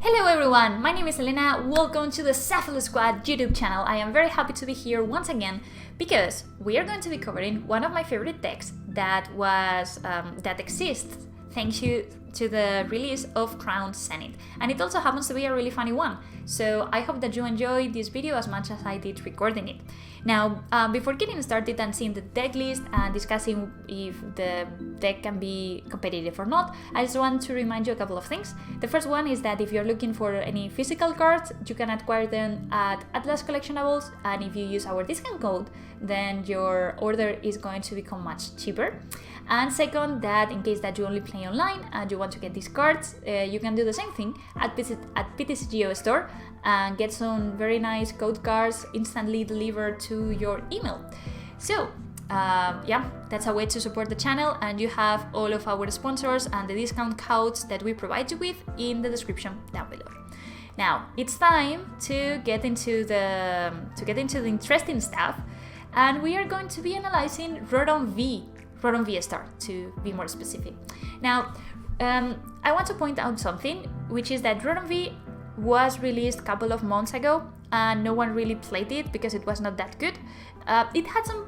Hello everyone, my name is Elena, welcome to the Cephalo Squad YouTube channel. I am very happy to be here once again because we are going to be covering one of my favorite decks that exists thanks to the release of Crown Zenith, and it also happens to be a really funny one, so I hope that you enjoy this video as much as I did recording it. Now, before getting started and seeing the deck list and discussing if the deck can be competitive or not, I just want to remind you a couple of things. The first one is that if you're looking for any physical cards, you can acquire them at Atlas Collectionables, and if you use our discount code, then your order is going to become much cheaper. And second, that in case that you only play online and you want to get these cards, you can do the same thing at PTCGO store and get some very nice code cards instantly delivered to your email. So yeah, that's a way to support the channel, and you have all of our sponsors and the discount codes that we provide you with in the description down below. Now it's time to get into the interesting stuff, and we are going to be analyzing Rotom VSTAR to be more specific. Now, I want to point out something, which is that Rotom V was released a couple of months ago and no one really played it because it was not that good. It had some,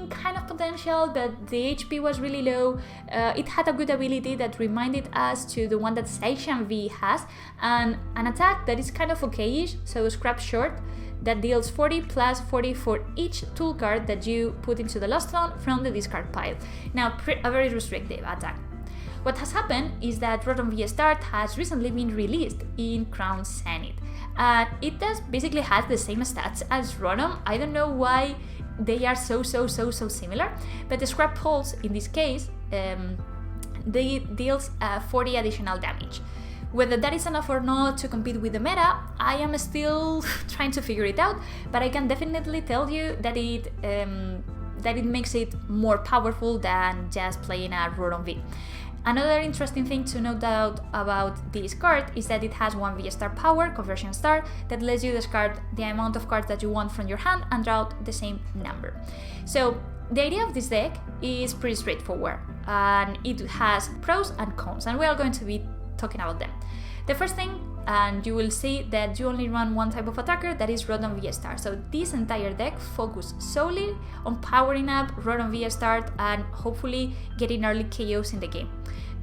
kind of potential, but the HP was really low. It had a good ability that reminded us to the one that Seishan V has, and an attack that is kind of okayish, so scrap short, that deals 40 plus 40 for each tool card that you put into the Lost Zone from the discard pile. Now, a very restrictive attack. What has happened is that Rotom VSTAR has recently been released in Crown Zenith, and it does basically has the same stats as Rotom. I don't know why they are so similar, but the Scrap Pulse in this case they deals 40 additional damage. Whether that is enough or not to compete with the meta, I am still trying to figure it out, but I can definitely tell you that it makes it more powerful than just playing a Rotom V. Another interesting thing to note about this card is that it has one VSTAR power, Conversion Star, that lets you discard the amount of cards that you want from your hand and draw out the same number. So the idea of this deck is pretty straightforward, and it has pros and cons, and we are going to be talking about them. The first thing, and you will see that you only run one type of attacker, that is Rotom VSTAR. So this entire deck focuses solely on powering up Rotom VSTAR and hopefully getting early KOs in the game.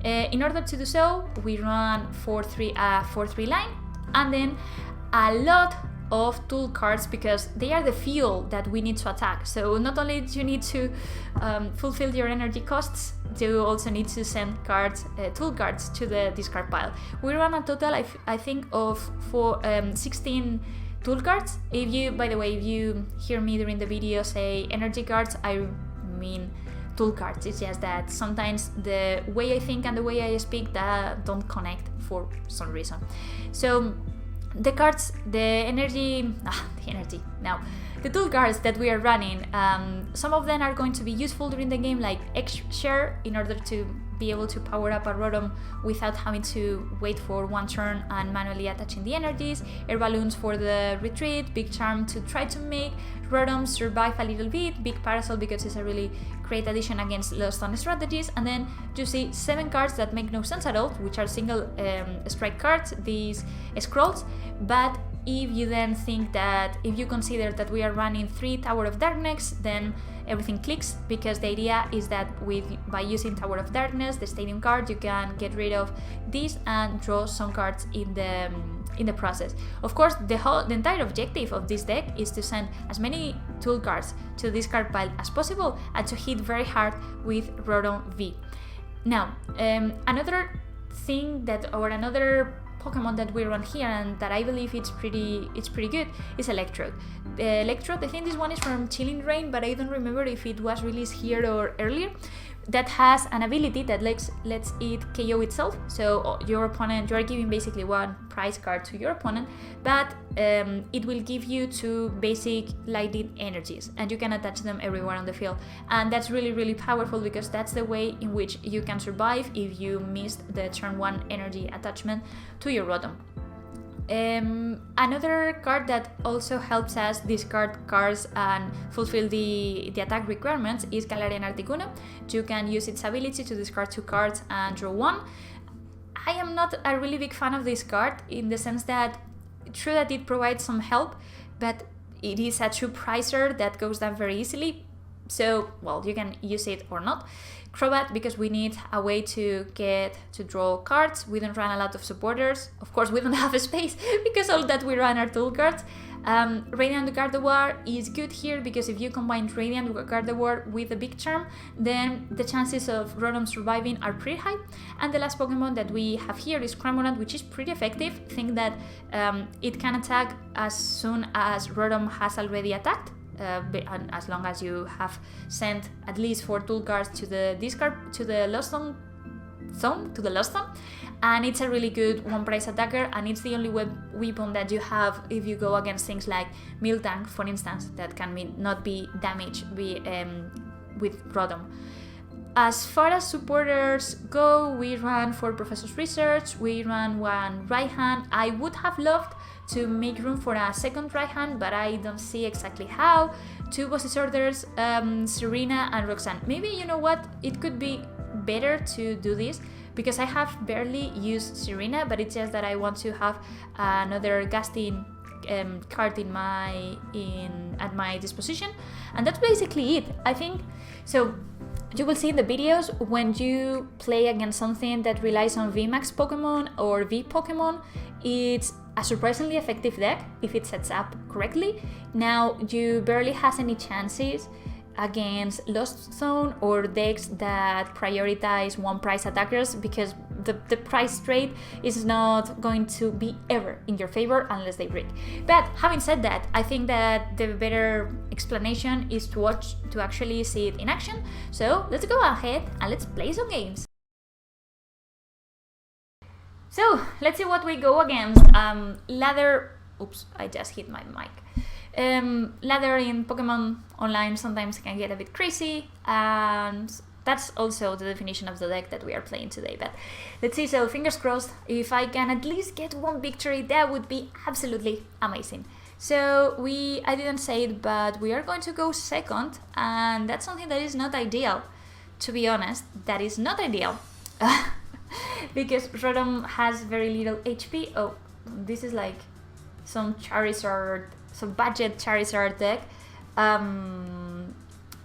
In order to do so, we run 4-3 line, and then a lot of tool cards, because they are the fuel that we need to attack. So not only do you need to fulfill your energy costs, you also need to send cards, tool cards to the discard pile. We run a total, I think, of 16 tool cards. If you hear me during the video say energy cards, I mean tool cards. It's just that sometimes the way I think and the way I speak that don't connect for some reason. So the cards, the tool cards that we are running, some of them are going to be useful during the game, like X-Share, in order to be able to power up a Rotom without having to wait for one turn and manually attaching the energies, Air Balloons for the retreat, Big Charm to try to make Rotom survive a little bit, Big Parasol because it's a really great addition against Lost Zone strategies, and then you see 7 cards that make no sense at all, which are single strike cards, these scrolls. But if you then think that, if you consider that we are running 3 Tower of Darkness, then everything clicks, because the idea is that by using Tower of Darkness, the stadium card, you can get rid of this and draw some cards in the process. Of course, the entire objective of this deck is to send as many tool cards to the discard pile as possible and to hit very hard with Rotom V. Now, another Pokemon that we run here, and that I believe it's pretty good, is Electrode. Electrode, I think this one is from Chilling Reign, but I don't remember if it was released here or earlier. That has an ability that lets it KO itself. So your opponent, you are giving basically one prize card to your opponent, but it will give you 2 basic lightning energies, and you can attach them everywhere on the field. And that's really powerful, because that's the way in which you can survive if you missed the turn 1 energy attachment to your Rotom. Another card that also helps us discard cards and fulfill the attack requirements is Galarian Articuno. You can use its ability to discard 2 cards and draw 1. I am not a really big fan of this card in the sense that, true that it provides some help, but it is a true pricer that goes down very easily. So, well, you can use it or not. Crobat, because we need a way to get to draw cards. We don't run a lot of supporters. Of course, we don't have a space because all that we run are tool cards. Radiant Gardevoir is good here because if you combine Radiant Gardevoir with a Big Charm, then the chances of Rotom surviving are pretty high. And the last Pokemon that we have here is Cramorant, which is pretty effective. I think that it can attack as soon as Rotom has already attacked. And as long as you have sent at least 4 tool cards to the discard, to the lost zone, and it's a really good one price attacker, and it's the only weapon that you have if you go against things like Miltank, for instance, that can not be damaged with Rotom. As far as supporters go, we ran 4 Professor's Research, we ran 1 right hand. I would have loved to make room for a second right hand, but I don't see exactly how. 2 Boss's Orders, Serena and Roxanne. Maybe, you know what, it could be better to do this because I have barely used Serena, but it's just that I want to have another Gasting card at my disposition, and that's basically it, I think. So you will see in the videos when you play against something that relies on VMAX Pokemon or V Pokemon, it's a surprisingly effective deck if it sets up correctly. Now, you barely has any chances against Lost Zone or decks that prioritize one price attackers because the price trade is not going to be ever in your favor unless they break. But having said that, I think that the better explanation is to actually see it in action. So let's go ahead and let's play some games. So let's see what we go against. Ladder. Oops, I just hit my mic. Ladder in Pokemon Online sometimes can get a bit crazy, and that's also the definition of the deck that we are playing today. But let's see, so fingers crossed, if I can at least get 1 victory, that would be absolutely amazing. So I didn't say it, but we are going to go second, and that's something that is not ideal, to be honest. That is not ideal. Because Rotom has very little HP. Oh, this is like some Charizard, some budget Charizard deck.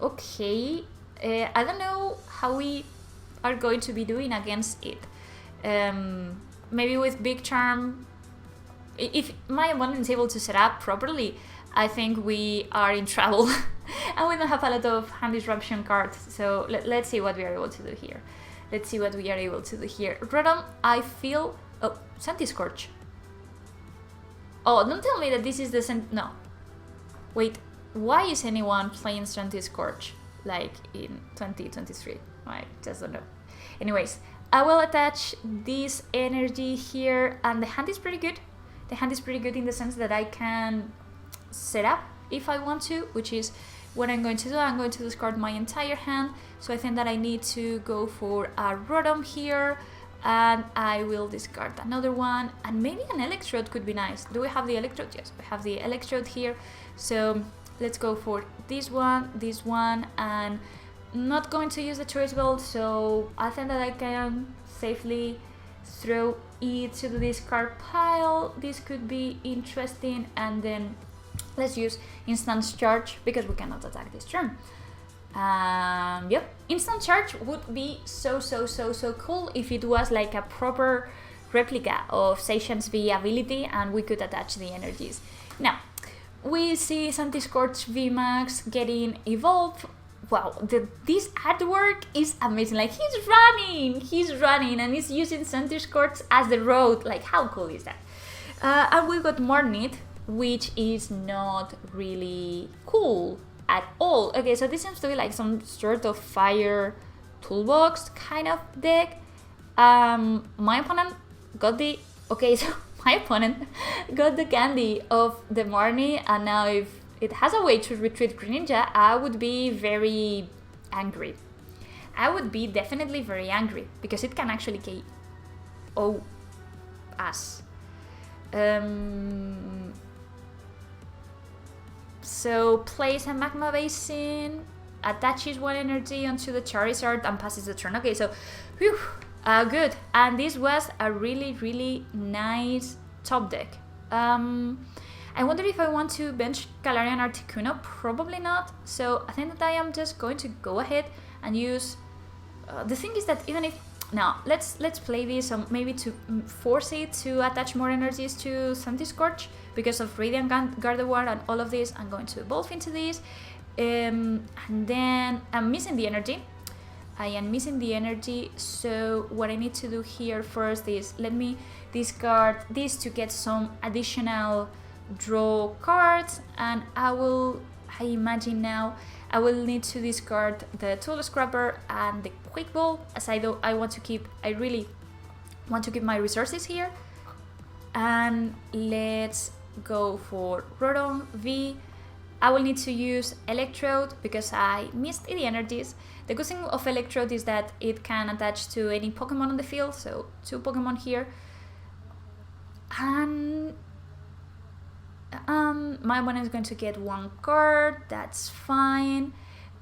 Okay, I don't know how we are going to be doing against it. Maybe with Big Charm, if my opponent is able to set up properly, I think we are in trouble. And we don't have a lot of hand disruption cards, so let's see what we are able to do here. Rotom, I feel... Oh, Scorch. Oh, don't tell me that this is the... No. Wait, why is anyone playing Scorch like in 2023? I just don't know. Anyways, I will attach this energy here, and the hand is pretty good. The hand is pretty good in the sense that I can set up if I want to, which is what I'm going to do. I'm going to discard my entire hand, so I think that I need to go for a Rotom here, and I will discard another one, and maybe an Electrode could be nice. Do we have the Electrode? Yes, we have the Electrode here, so let's go for this one, and not going to use the Choice Belt, so I think that I can safely throw it to the discard pile. This could be interesting, and then let's use Instant Charge because we cannot attack this turn. Yep, Instant Charge would be so cool if it was like a proper replica of Seishan's V ability and we could attach the energies. Now, we see Scorch VMAX getting evolved. Wow, this artwork is amazing. Like, he's running and he's using Scorch as the road. Like, how cool is that? And we got Marnit, which is not really cool at all. Okay, so this seems to be like some sort of fire toolbox kind of deck. My opponent got the... Okay, so my opponent got the candy of the Marnie, and now if it has a way to retreat Greninja, I would be very angry. I would be definitely very angry, because it can actually KO us. So plays a Magma Basin, attaches 1 energy onto the Charizard and passes the turn. Okay, so whew, Good, and this was a really nice top deck. I wonder if I want to bench Galarian Articuno. Probably not. So I think that I am just going to go ahead and use. The thing is that even if now let's play this maybe to force it to attach more energies to Sandy Scorch because of Radiant Gardevoir and all of this. I'm going to evolve into this, and then I'm missing the energy. I am missing the energy, so what I need to do here first is let me discard this to get some additional draw cards, and I imagine now I will need to discard the Tool Scrapper and the Quick Ball, as I really want to keep my resources here. And let's go for Rotom V. I will need to use Electrode because I missed the energies. The good thing of Electrode is that it can attach to any Pokemon on the field, so 2 Pokemon here. And my opponent is going to get 1 card, that's fine.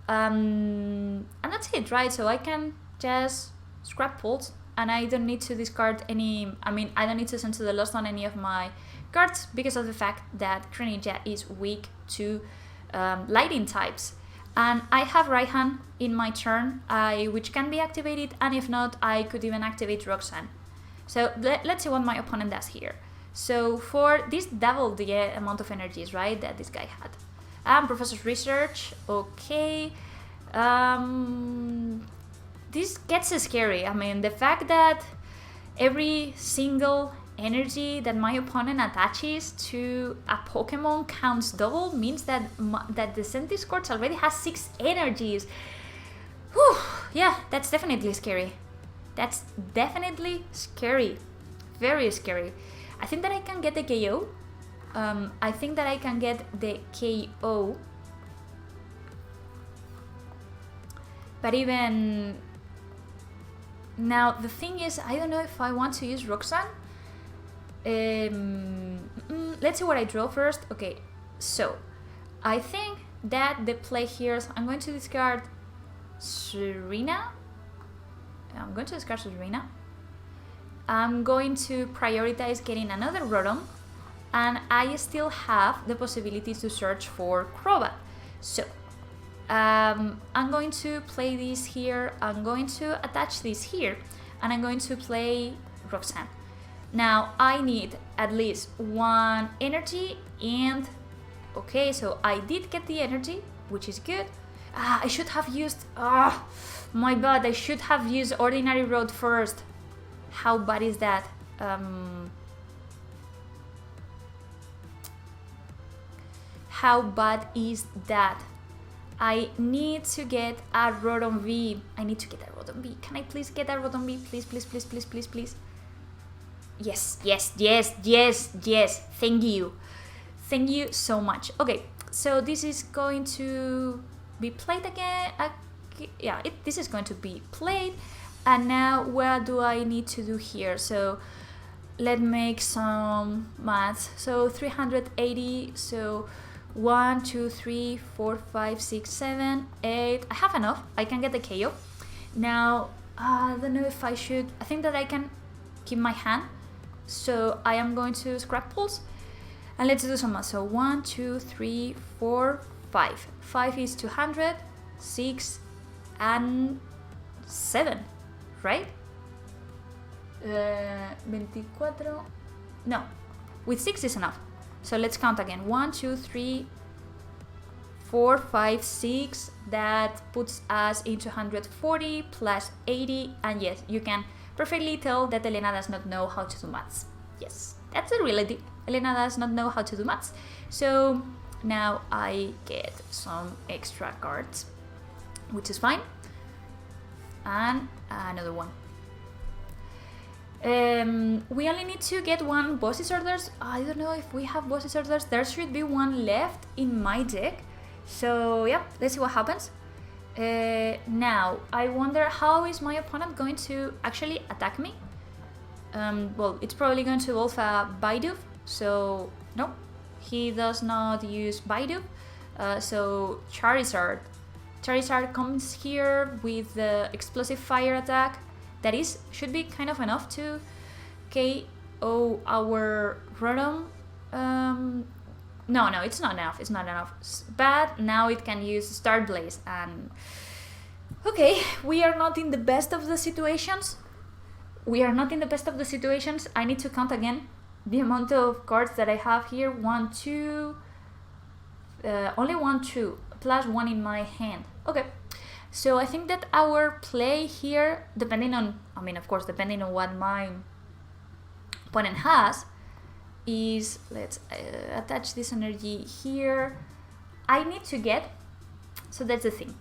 And that's it, right? So I can just scrap pulls, and I don't need to discard any, I don't need to send to the lost on any of my cards because of the fact that Greninja is weak to lighting types. And I have right hand in my turn, which can be activated, and if not, I could even activate Roxanne. So let's see what my opponent does here. So for this double the amount of energies, right, that this guy had. Professor's Research, okay. This gets scary. The fact that every single energy that my opponent attaches to a Pokemon counts double means that that the Senti Scorch already has 6 energies. Whew, yeah, that's definitely scary. That's definitely scary. Very scary. I think that I can get the KO. I think that I can get the KO. But even now, the thing is, I don't know if I want to use Roxanne. Let's see what I draw first. Okay, so I think that the play here is I'm going to discard Serena. I'm going to discard Serena. I'm going to prioritize getting another Rotom, and I still have the possibility to search for Crobat. So I'm going to play this here, I'm going to attach this here, and I'm going to play Roxanne. Now I need at least 1 energy, and okay, so I did get the energy, which is good. I should have used, my bad, I should have used Ordinary Road first. How bad is that? How bad is that? I need to get a Rotom V. I need to get a Rotom V. Can I please get a Rotom V? Please, please, please, please, please, please. Yes, yes, yes, yes, yes. Thank you. Thank you so much. Okay, so this is going to be played again. Yeah, this is going to be played. And now what do I need to do here? So let's make some maths. So 380, so 1, 2, 3, 4, 5, 6, 7, 8. I have enough. I can get the KO. Now, I don't know if I should. I think that I can keep my hand. So I am going to scrap pulls. And let's do some math. So 1, 2, 3, 4, 5. 5 is 200, 6, and 7. Right? 24. No, with 6 is enough. So let's count again. 1, 2, 3, 4, 5, 6. That puts us into 140 plus 80. And yes, you can perfectly tell that Elena does not know how to do maths. Yes, that's the reality. Elena does not know how to do maths. So now I get some extra cards, which is fine. And another one. We only need to get 1 Boss's Orders. I don't know if we have Boss's Orders. There should be 1 left in my deck. So yeah, let's see what happens. Now, I wonder how is my opponent going to actually attack me? Well, it's probably going to evolve a Bidoof. So no, he does not use Bidoof. So Charizard comes here with the Explosive Fire attack. that should be kind of enough to KO our Rotom. No, it's not enough. It's not enough. But now it can use Star Blaze, and okay, we are not in the best of the situations. I need to count again the amount of cards that I have here. 1, 2, only 1, 2, plus 1 in my hand. Okay, so I think that our play here, depending on, I mean, of course, depending on what my opponent has, is, let's attach this energy here. I need to get, so that's the thing,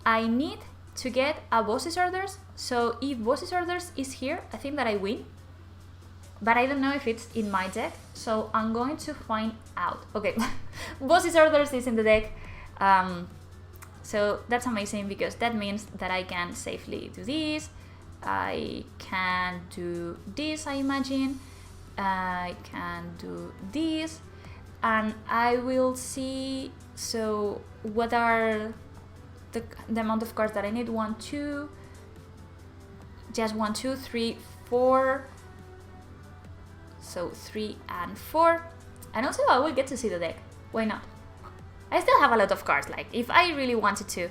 I need to get a Boss's Orders. So if Boss's Orders is here, I think that I win, but I don't know if it's in my deck, so I'm going to find out. Okay, Boss's Orders is in the deck, so that's amazing, because that means that I can safely do this. I can do this, I imagine. I can do this, and I will see, so what are the amount of cards that I need. 1, 2, just 1, 2, 3, 4, so 3 and 4, and also I will get to see the deck, why not? I still have a lot of cards, like if I really wanted to,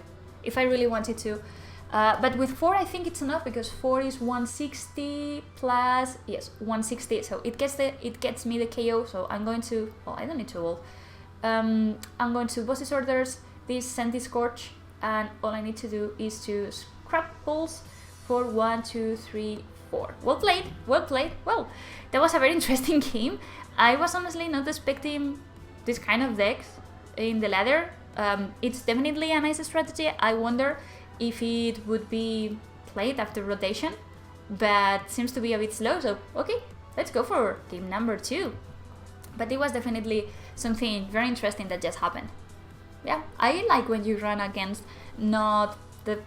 but with 4 I think it's enough, because 4 is 160 plus, yes, 160, so it gets me the KO. So I'm going to, well, I don't need to roll. I'm going to Boss's Orders, this Senti Scorch, and all I need to do is to scrap balls for 1, 2, 3, 4. Well played. Well, that was a very interesting game. I was honestly not expecting this kind of decks in the ladder. It's definitely a nice strategy. I wonder if it would be played after rotation, but seems to be a bit slow, so okay, let's go for game number 2. But it was definitely something very interesting that just happened. Yeah, I like when you run against not the,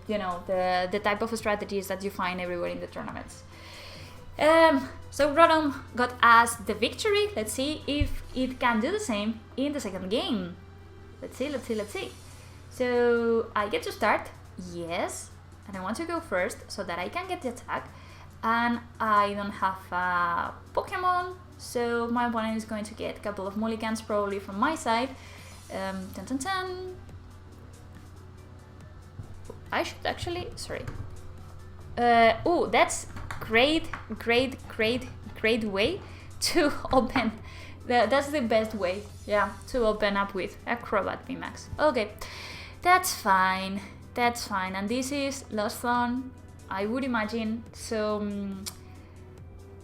you know, the type of strategies that you find everywhere in the tournaments. So Rotom got us the victory. Let's see if it can do the same in the second game. Let's see. So I get to start, yes, and I want to go first so that I can get the attack, and I don't have a Pokemon, so my opponent is going to get a couple of mulligans probably from my side. I should actually, sorry. Oh, that's great way to open. That's the best way, yeah, to open up with a Crobat VMAX. Okay, that's fine, and this is Lost Zone, I would imagine, so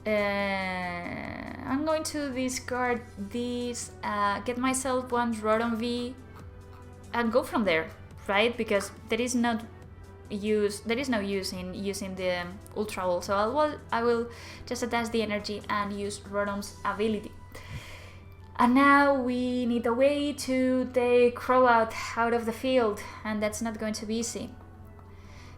I'm going to discard this, get myself one Rotom V, and go from there, right? Because there is no use in using the Ultra Ball, so I will just attach the energy and use Rotom's ability. And now we need a way to take Crobat out of the field, and that's not going to be easy.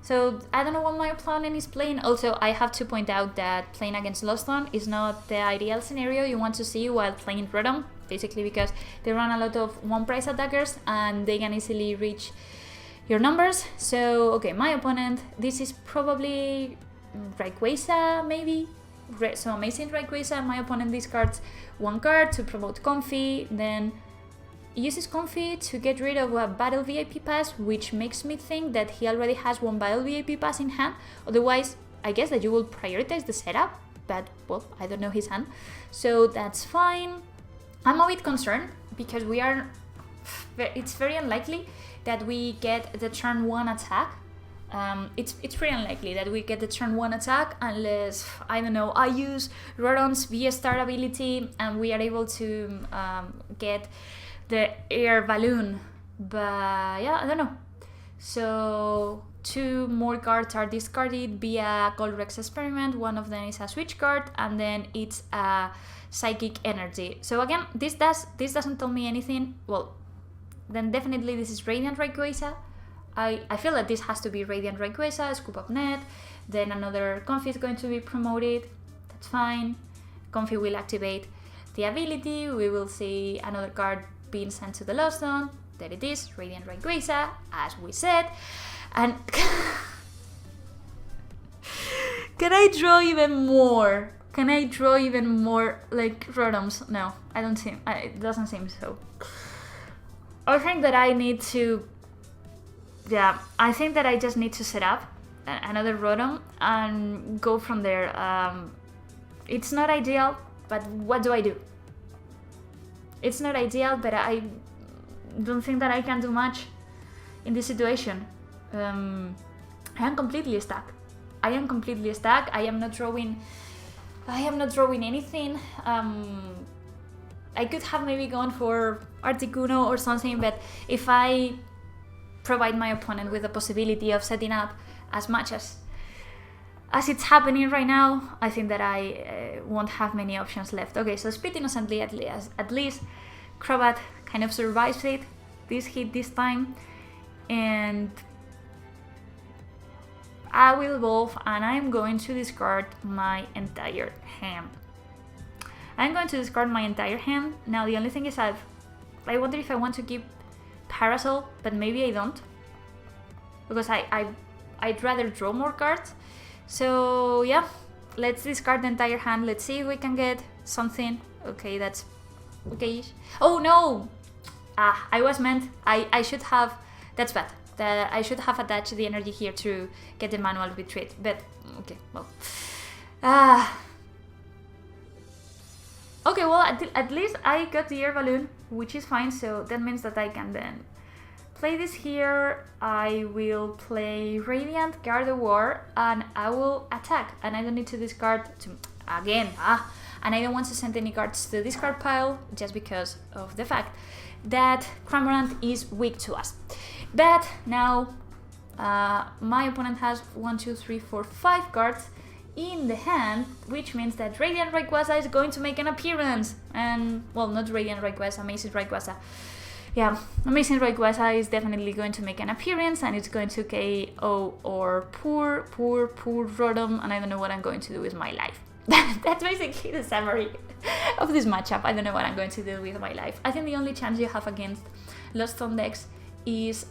So I don't know what my opponent is playing. Also, I have to point out that playing against Lost Zone is not the ideal scenario you want to see while playing Rotom, basically because they run a lot of one-price attackers and they can easily reach your numbers. So, okay, my opponent, this is probably Rayquaza, maybe? So amazing Rayquaza. My opponent discards one card to promote Comfy, then uses Comfy to get rid of a Battle VIP pass, which makes me think that he already has one Battle VIP pass in hand. Otherwise, I guess that you will prioritize the setup, but well, I don't know his hand, so that's fine. I'm a bit concerned because it's very unlikely that we get the turn 1 attack. It's pretty unlikely that we get the turn 1 attack unless, I don't know, I use Rotom's VSTAR ability and we are able to get the air balloon, but yeah, I don't know. So 2 more cards are discarded via Golrex Experiment. One of them is a switch card, and then it's a Psychic Energy. So again, this doesn't tell me anything. Well, then definitely this is Radiant Rayquaza. I feel that this has to be Radiant Rayquaza, Scoop Up Net, then another Comfy is going to be promoted, that's fine. Comfy will activate the ability, we will see another card being sent to the Lost Zone. There it is, Radiant Rayquaza, as we said, and Can I draw even more? Can I draw even more like Rotoms? No, I don't seem. It doesn't seem so. I think that I need to. Yeah, I think that I just need to set up another Rotom and go from there. It's not ideal, but what do I do? It's not ideal, but I don't think that I can do much in this situation. I am completely stuck. I am completely stuck. I am not drawing anything. I could have maybe gone for Articuno or something, but if I provide my opponent with the possibility of setting up as much as it's happening right now, I think that I won't have many options left. Okay, so Spit Innocently, at least Crobat kind of survives this hit this time, and I will evolve, and I'm going to discard my entire hand. I'm going to discard my entire hand. Now the only thing is I wonder if I want to keep Parasol, but maybe I don't, because I'd rather draw more cards. So yeah, let's discard the entire hand. Let's see if we can get something. Okay, that's okay. Oh no! I was meant. I should have. That's bad. I should have attached the energy here to get the manual retreat. But okay, well. Okay, well, at least I got the air balloon, which is fine. So that means that I can then play this here. I will play Radiant Gardevoir and I will attack, and I don't need to discard again. And I don't want to send any cards to the discard pile just because of the fact that Cramorant is weak to us. But now my opponent has 1, 2, 3, 4, 5 cards in the hand, which means that Radiant Rayquaza is going to make an appearance. And, well, not Radiant Rayquaza, Amazing Rayquaza. Yeah, Amazing Rayquaza is definitely going to make an appearance, and it's going to KO or poor Rotom, and I don't know what I'm going to do with my life. That's basically the summary of this matchup. I don't know what I'm going to do with my life. I think the only chance you have against Lost on decks is...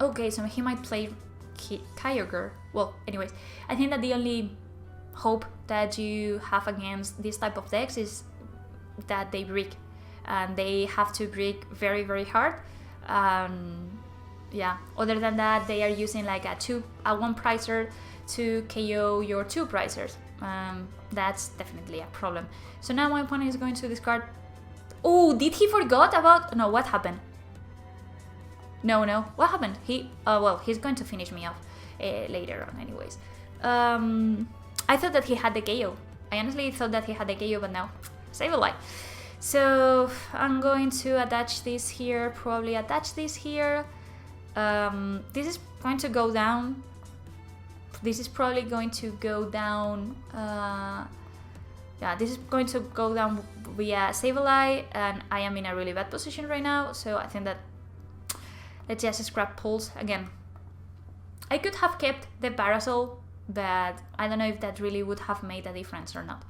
okay, so he might play Kyogre. Well, anyways, I think that the only hope that you have against this type of decks is that they brick. And they have to brick very, very hard. Yeah, other than that, they are using like a 1-pricer to KO your 2-pricers. That's definitely a problem. So now my opponent is going to discard... Oh, did he forgot about... No, what happened? No, what happened? Well, he's going to finish me off later on anyways. I thought that he had the KO. I honestly thought that he had the KO, but no. Save a life. So I'm going to attach this here, probably attach this here. This is going to go down. This is probably going to go down. Yeah, this is going to go down via Sableye, and I am in a really bad position right now. So I think that let's just scrap Pulse again. I could have kept the Parasol, but I don't know if that really would have made a difference or not.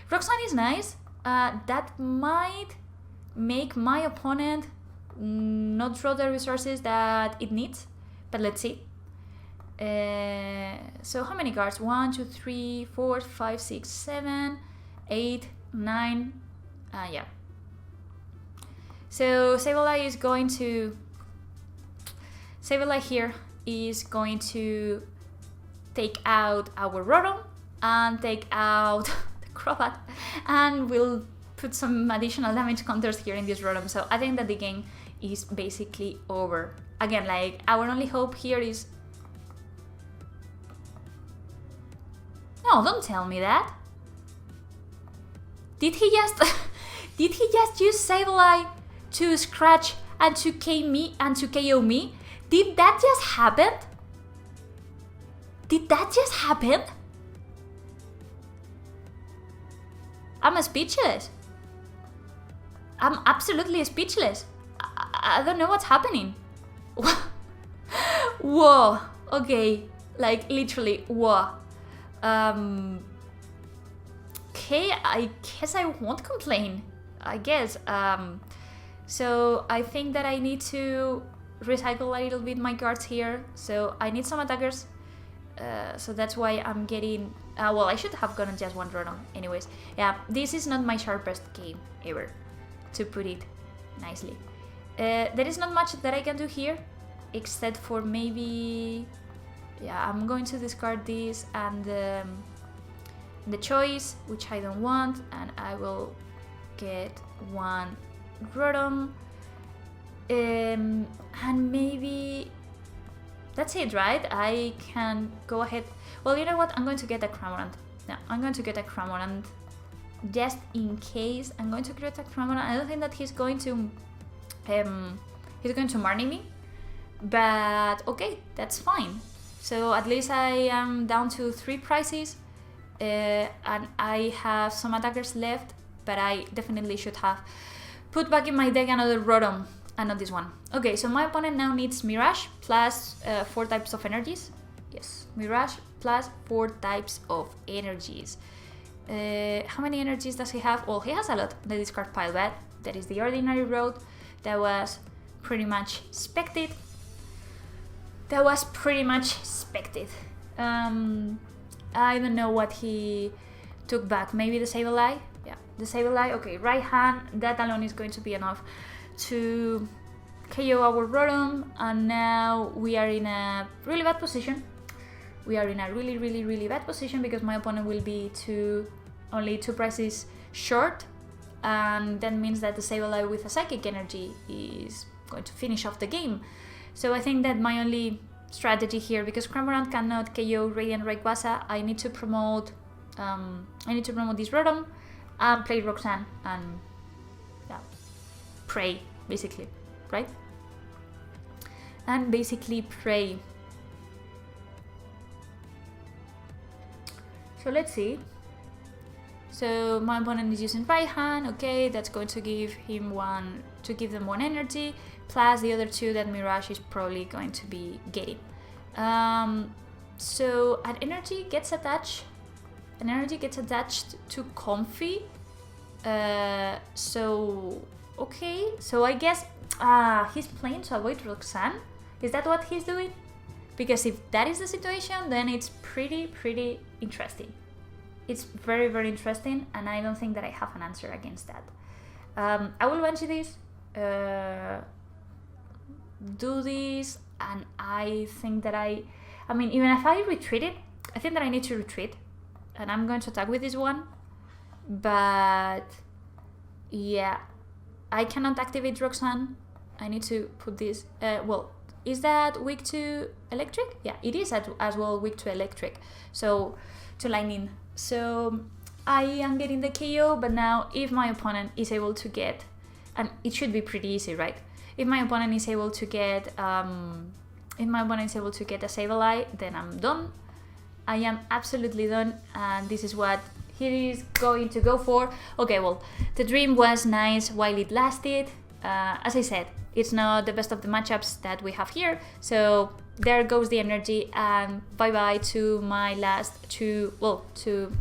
Roxanne is nice. That might make my opponent not draw the resources that it needs, but let's see. So how many cards? 1, 2, 3, 4, 5, 6, 7, 8, 9. Yeah. So Sableye is going to... Sableye here is going to take out our Rotom and take out the Crobat, and we'll put some additional damage counters here in this Rotom. So I think that the game is basically over. Again, like, our only hope here is... No, don't tell me that. Did he just... Did he just use Sableye to scratch and to KO me? Did that just happen? Did that just happen? I'm speechless. I'm absolutely speechless. I don't know what's happening. Whoa. Okay. Like, literally, whoa. Okay, I guess I won't complain. I guess. So I think that I need to recycle a little bit my cards here. So I need some attackers. So that's why I'm getting... well, I should have gotten just one Rotom. Anyways, yeah, this is not my sharpest game ever, to put it nicely. There is not much that I can do here, except for maybe... yeah, I'm going to discard this and the choice, which I don't want, and I will get one Rotom. And maybe... that's it, right? I can go ahead... well, you know what? I'm going to get a Cramorant. No, I'm going to get a Cramorant just in case. I'm going to create a Cramorant. I don't think that he's going to Marnie me, but okay, that's fine. So at least I am down to 3 prizes, and I have some attackers left, but I definitely should have put back in my deck another Rotom. And not this one. Okay, so my opponent now needs Mirage plus 4 types of energies. Yes, Mirage plus 4 types of energies. How many energies does he have? Well, he has a lot. The discard pile, but that is the ordinary road. That was pretty much expected. I don't know what he took back. Maybe the Sableye? Yeah, the Sableye. Okay, right hand. That alone is going to be enough to KO our Rotom, and now we are in a really bad position. We are in a really bad position because my opponent will be only 2 prizes short, and that means that the Sableye with a Psychic Energy is going to finish off the game. So I think that my only strategy here, because Cramorant cannot KO Radiant Rayquaza, I need to promote this Rotom and play Roxanne and yeah, pray basically, right? And basically pray. So let's see. So my opponent is using right hand. Okay, that's going to give them one energy plus the other 2 that Mirage is probably going to be getting. So an energy gets attached to Comfy. So okay, so I guess he's playing to avoid Roxanne. Is that what he's doing? Because if that is the situation, then it's pretty interesting. It's very interesting, and I don't think that I have an answer against that. I will bench this, do this, and I think that I mean, even if I retreat it, I think that I need to retreat, and I'm going to attack with this one, but yeah, I cannot activate Roxanne. I need to put this, well, is that weak to electric? Yeah, it is as well weak to electric, so to lightning. So I am getting the KO, but now if my opponent is able to get, and it should be pretty easy, right? If my opponent is able to get, a Sableye, then I'm done. I am absolutely done, and this is what he is going to go for. Okay, well, the dream was nice while it lasted. As I said, it's not the best of the matchups that we have here, so there goes the energy, and bye-bye to my to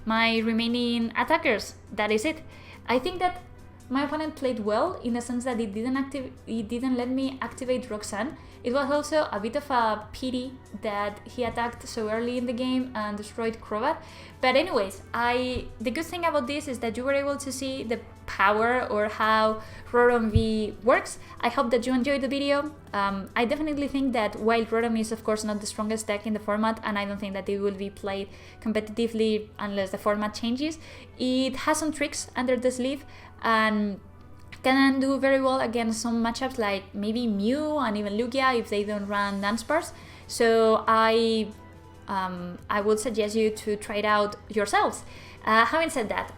my remaining attackers. That is it. I think that my opponent played well in the sense that it didn't let me activate Roxanne. It was also a bit of a pity that he attacked so early in the game and destroyed Crobat. But anyways, the good thing about this is that you were able to see the power or how Rotom V works. I hope that you enjoyed the video. I definitely think that while Rotom is of course not the strongest deck in the format, and I don't think that it will be played competitively unless the format changes, it has some tricks under the sleeve and can do very well against some matchups like maybe Mew and even Lugia if they don't run Dunsparce. So I would suggest you to try it out yourselves. Having said that,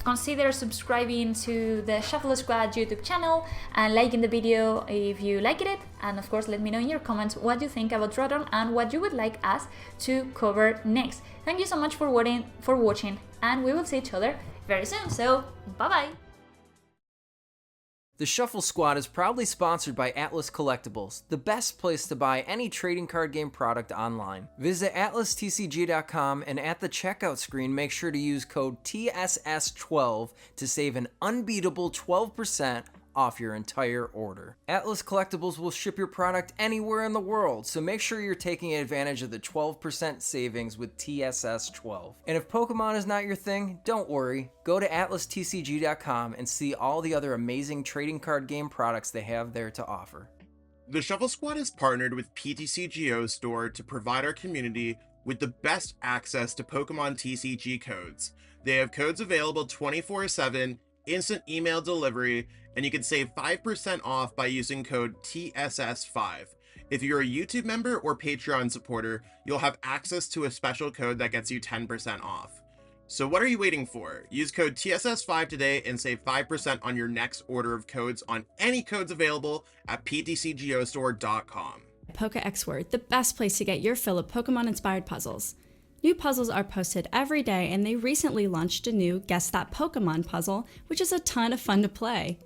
consider subscribing to the Shuffle Squad YouTube channel and liking the video if you liked it, and of course let me know in your comments what you think about Rotom and what you would like us to cover next. Thank you so much for watching, and we will see each other very soon, so bye bye! The Shuffle Squad is proudly sponsored by Atlas Collectibles, the best place to buy any trading card game product online. Visit atlastcg.com and at the checkout screen make sure to use code TSS12 to save an unbeatable 12% off your entire order. Atlas Collectibles will ship your product anywhere in the world, so make sure you're taking advantage of the 12% savings with TSS12. And if Pokemon is not your thing, don't worry. Go to atlastcg.com and see all the other amazing trading card game products they have there to offer. The Shuffle Squad is partnered with PTC GeoStore to provide our community with the best access to Pokemon TCG codes. They have codes available 24/7, instant email delivery, and you can save 5% off by using code TSS5. If you're a YouTube member or Patreon supporter, you'll have access to a special code that gets you 10% off. So what are you waiting for? Use code TSS5 today and save 5% on your next order of codes on any codes available at ptcgeostore.com. PokeXWord, the best place to get your fill of Pokemon-inspired puzzles. New puzzles are posted every day, and they recently launched a new Guess That Pokemon puzzle, which is a ton of fun to play.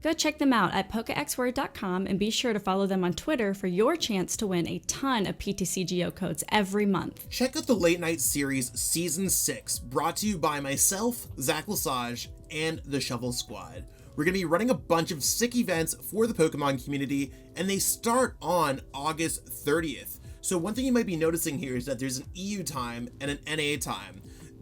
Go check them out at PokeXWord.com and be sure to follow them on Twitter for your chance to win a ton of PTC Geo codes every month. Check out the Late Night Series Season 6, brought to you by myself, Zach Lesage, and the Shuffle Squad. We're going to be running a bunch of sick events for the Pokemon community, and they start on August 30th. So one thing you might be noticing here is that there's an EU time and an NA time.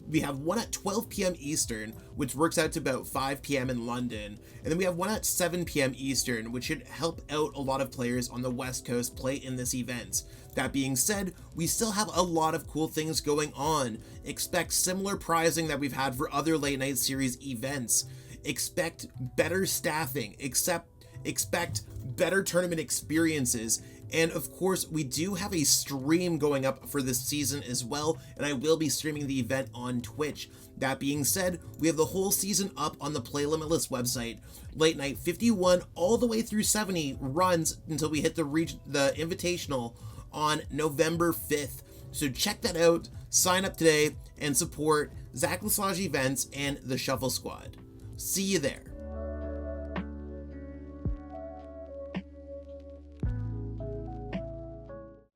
We have one at 12 p.m. Eastern, which works out to about 5 p.m. in London. And then we have one at 7 p.m. Eastern, which should help out a lot of players on the West Coast play in this event. That being said, we still have a lot of cool things going on. Expect similar prizing that we've had for other Late Night Series events. Expect better staffing, expect better tournament experiences, and of course we do have a stream going up for this season as well, and I will be streaming the event on Twitch. That being said, we have the whole season up on the Play Limitless website. Late Night 51 all the way through 70 runs until we hit the Invitational on November 5th. So check that out, sign up today, and support Zach Lesage Events and the Shuffle Squad. See you there.